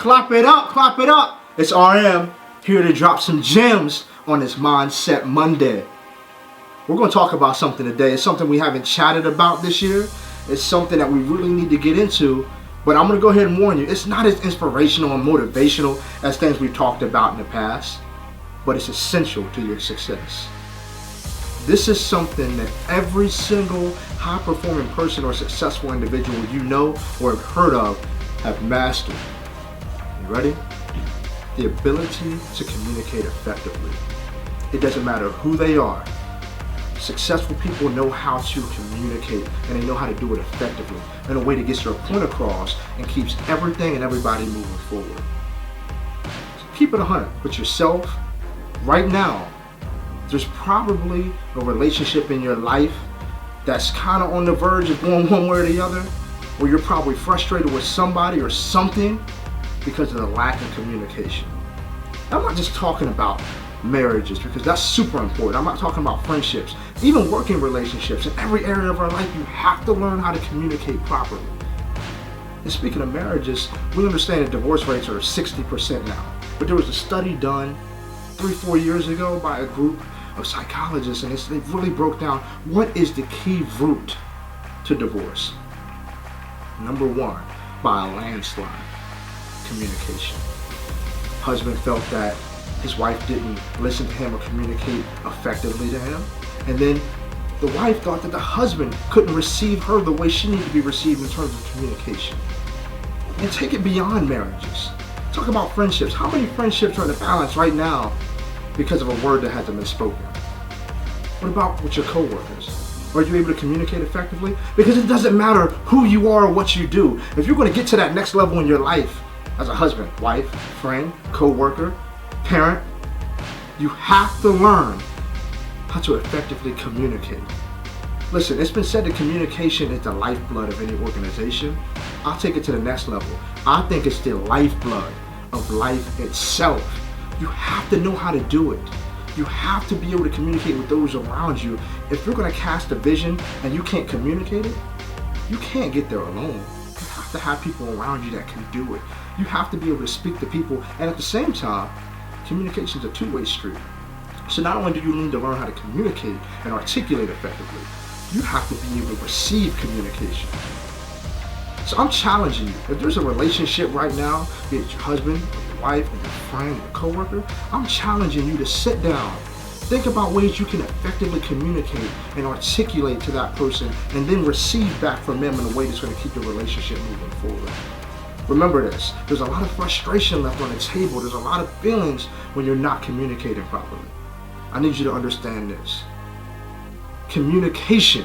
Clap it up, clap it up. It's RM here to drop some gems on this Mindset Monday. We're going to talk about something today. It's something we haven't chatted about this year. It's something that we really need to get into. But I'm going to go ahead and warn you, it's not as inspirational and motivational as things we've talked about in the past, but it's essential to your success. This is something that every single high-performing person or successful individual you know or have heard of have mastered. You ready? The ability to communicate effectively. It doesn't matter who they are. Successful people know how to communicate, and they know how to do it effectively in a way that gets their point across and keeps everything and everybody moving forward. So keep it 100 with yourself. Right now, there's probably a relationship in your life that's kind of on the verge of going one way or the other, where you're probably frustrated with somebody or something because of the lack of communication. I'm not just talking about marriages, because that's super important. I'm not talking about friendships, even working relationships. In every area of our life, you have to learn how to communicate properly. And speaking of marriages, we understand that divorce rates are 60% now. But there was a study done 3-4 years ago by a group of psychologists, and they really broke down what is the key route to divorce. Number one, by a landslide, communication. Husband felt that his wife didn't listen to him or communicate effectively to him. And then the wife thought that the husband couldn't receive her the way she needed to be received in terms of communication. And take it beyond marriages. Talk about friendships. How many friendships are in a balance right now because of a word that hasn't been spoken? What about with your coworkers? Are you able to communicate effectively? Because it doesn't matter who you are or what you do. If you're going to get to that next level in your life as a husband, wife, friend, coworker, parent, you have to learn how to effectively communicate. Listen, it's been said that communication is the lifeblood of any organization. I'll take it to the next level. I think it's the lifeblood of life itself. You have to know how to do it. You have to be able to communicate with those around you. If you're going to cast a vision and you can't communicate it, you can't get there alone. You have to have people around you that can do it. You have to be able to speak to people, and at the same time, communication is a two-way street. So not only do you need to learn how to communicate and articulate effectively, you have to be able to receive communication. So I'm challenging you. If there's a relationship right now, be it your husband, or your wife, or your friend, or your coworker, I'm challenging you to sit down, think about ways you can effectively communicate and articulate to that person, and then receive back from them in a way that's going to keep the relationship moving forward. Remember this, there's a lot of frustration left on the table. There's a lot of feelings when you're not communicating properly. I need you to understand this. Communication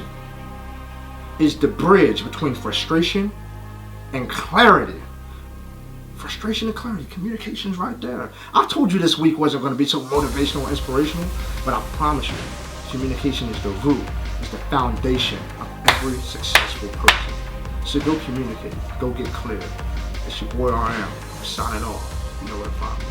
is the bridge between frustration and clarity. Frustration and clarity, communication's right there. I told you this week wasn't going to be so motivational or inspirational, but I promise you, communication is the root, it's the foundation of every successful person. So go communicate, go get clear. It's your boy RM, signing off. You know where to find me.